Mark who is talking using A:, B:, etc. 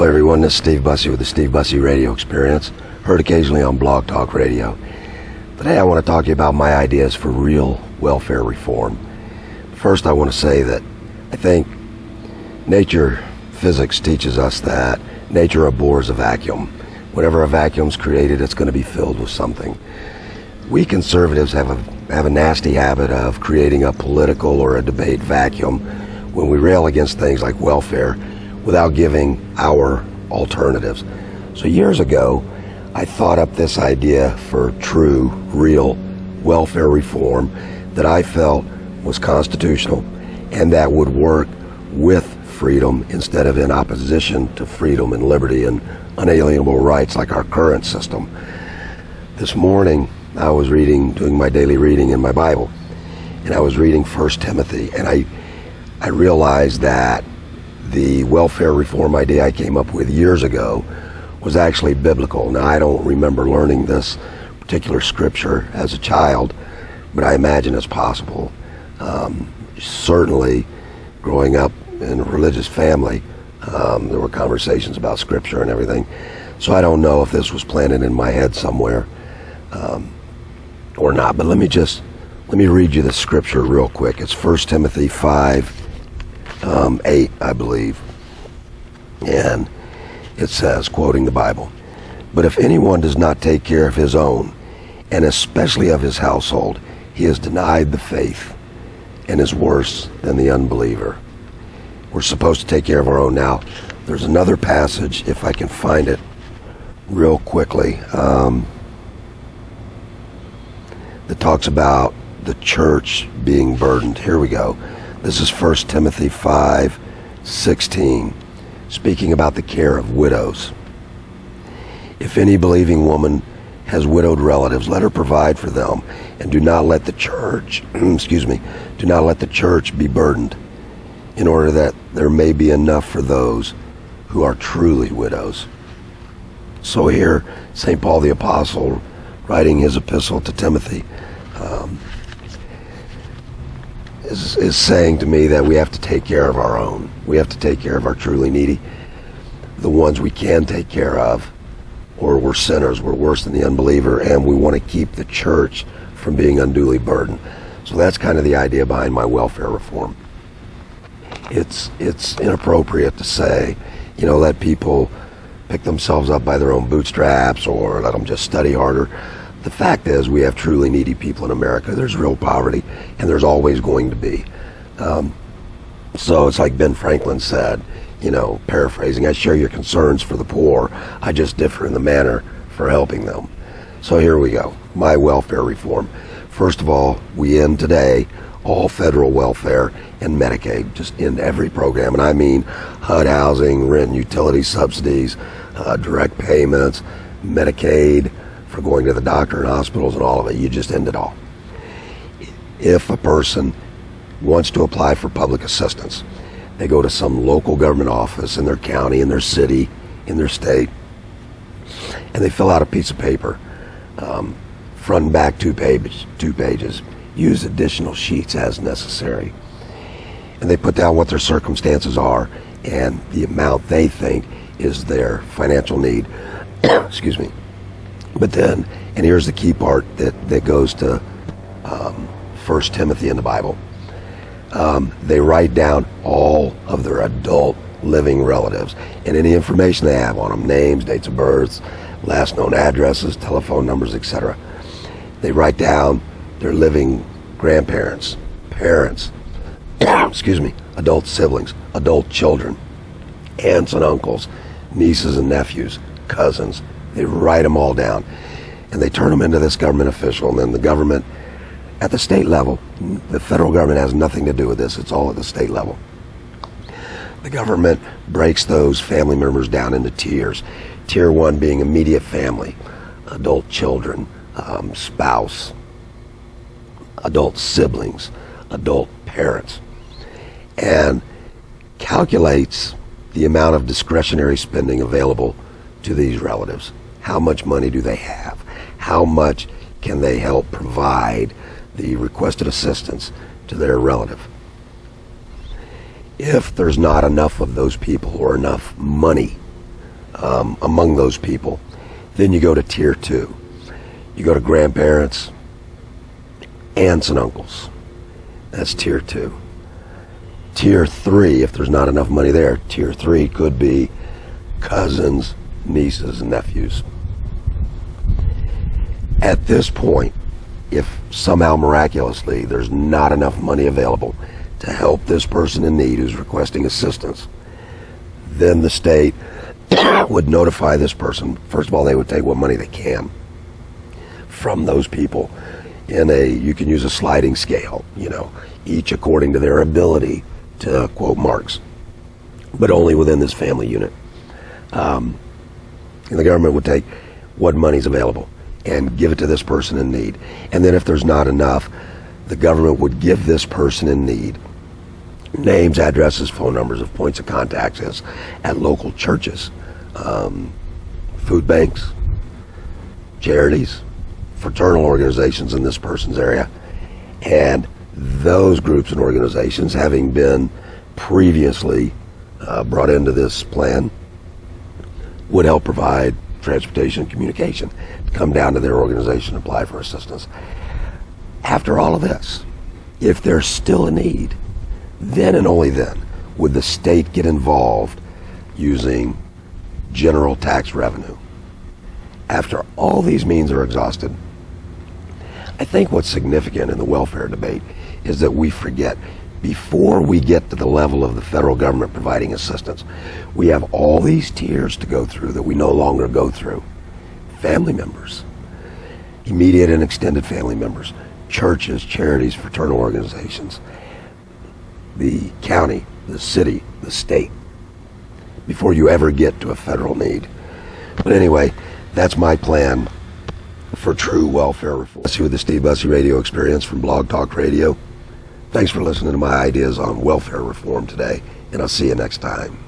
A: Hello everyone, this is Steve Bussey with the Steve Bussey Radio Experience, heard occasionally on Blog Talk Radio. Today I want to talk to you about my ideas for real welfare reform. First I want to say that I think nature physics teaches us that nature abhors a vacuum. Whenever a vacuum is created, it's going to be filled with something. We conservatives have a nasty habit of creating a political or a debate vacuum when we rail against things like welfare without giving our alternatives. So years ago, I thought up this idea for true, real welfare reform that I felt was constitutional and that would work with freedom instead of in opposition to freedom and liberty and unalienable rights like our current system. This morning, I was doing my daily reading in my Bible, and I was reading 1 Timothy, and I realized that the welfare reform idea I came up with years ago was actually biblical. Now, I don't remember learning this particular scripture as a child, but I imagine it's possible. Certainly, growing up in a religious family, there were conversations about scripture and everything. So I don't know if this was planted in my head somewhere or not. But let me read you the scripture real quick. It's 1 Timothy 5:8, I believe, and it says, quoting the Bible, "But if anyone does not take care of his own, and especially of his household, he has denied the faith and is worse than the unbeliever." We're supposed to take care of our own. Now, there's another passage, if I can find it real quickly, that talks about the church being burdened. Here we go. This is 1 Timothy 5:16, speaking about the care of widows. "If any believing woman has widowed relatives, let her provide for them, and do not let the church, do not let the church be burdened, in order that there may be enough for those who are truly widows." So here, St. Paul the Apostle, writing his epistle to Timothy, is saying to me that we have to take care of our own. We have to take care of our truly needy, the ones we can take care of, or we're sinners, we're worse than the unbeliever, and we want to keep the church from being unduly burdened. So that's kind of the idea behind my welfare reform. It's inappropriate to say, let people pick themselves up by their own bootstraps or let them just study harder. The fact is, we have truly needy people in America. There's real poverty, and there's always going to be. So it's like Ben Franklin said, paraphrasing, "I share your concerns for the poor. I just differ in the manner for helping them." So here we go. My welfare reform. First of all, we end today all federal welfare and Medicaid, just end every program. And I mean HUD housing, rent and utility subsidies, direct payments, Medicaid for going to the doctor and hospitals and all of it. You just end it all. If a person wants to apply for public assistance, they go to some local government office in their county, in their city, in their state, and they fill out a piece of paper, front and back, 2 pages. Use additional sheets as necessary. And they put down what their circumstances are and the amount they think is their financial need. Excuse me. But then, and here's the key part that goes to 1 Timothy in the Bible, they write down all of their adult living relatives and any information they have on them, names, dates of birth, last known addresses, telephone numbers, etc. They write down their living grandparents, parents, adult siblings, adult children, aunts and uncles, nieces and nephews, cousins. They write them all down, and they turn them into this government official, and then the government, at the state level, the federal government has nothing to do with this, it's all at the state level. The government breaks those family members down into tiers. Tier 1 being immediate family, adult children, spouse, adult siblings, adult parents, and calculates the amount of discretionary spending available to these relatives. How much money do they have? How much can they help provide the requested assistance to their relative? If there's not enough of those people or enough money among those people. Then you go to tier 2. You go to grandparents, aunts and uncles. That's tier 2. Tier 3, if there's not enough money there, tier 3 could be cousins, nieces, and nephews. At this point, if somehow miraculously there's not enough money available to help this person in need who's requesting assistance, then the state would notify this person. First of all, they would take what money they can from those people you can use a sliding scale, each according to their ability to quote Marx, but only within this family unit. And the government would take what money's available and give it to this person in need. And then if there's not enough, the government would give this person in need names, addresses, phone numbers of points of contact at local churches, food banks, charities, fraternal organizations in this person's area. And those groups and organizations, having been previously brought into this plan, would help provide transportation and communication to come down to their organization and apply for assistance. After all of this, if there's still a need, then and only then would the state get involved using general tax revenue. After all these means are exhausted, I think what's significant in the welfare debate is that we forget, before we get to the level of the federal government providing assistance, we have all these tiers to go through that we no longer go through. Family members, immediate and extended family members, churches, charities, fraternal organizations, the county, the city, the state, before you ever get to a federal need. But anyway, that's my plan for true welfare reform. That's you with the Steve Bussey Radio Experience from Blog Talk Radio. Thanks for listening to my ideas on welfare reform today, and I'll see you next time.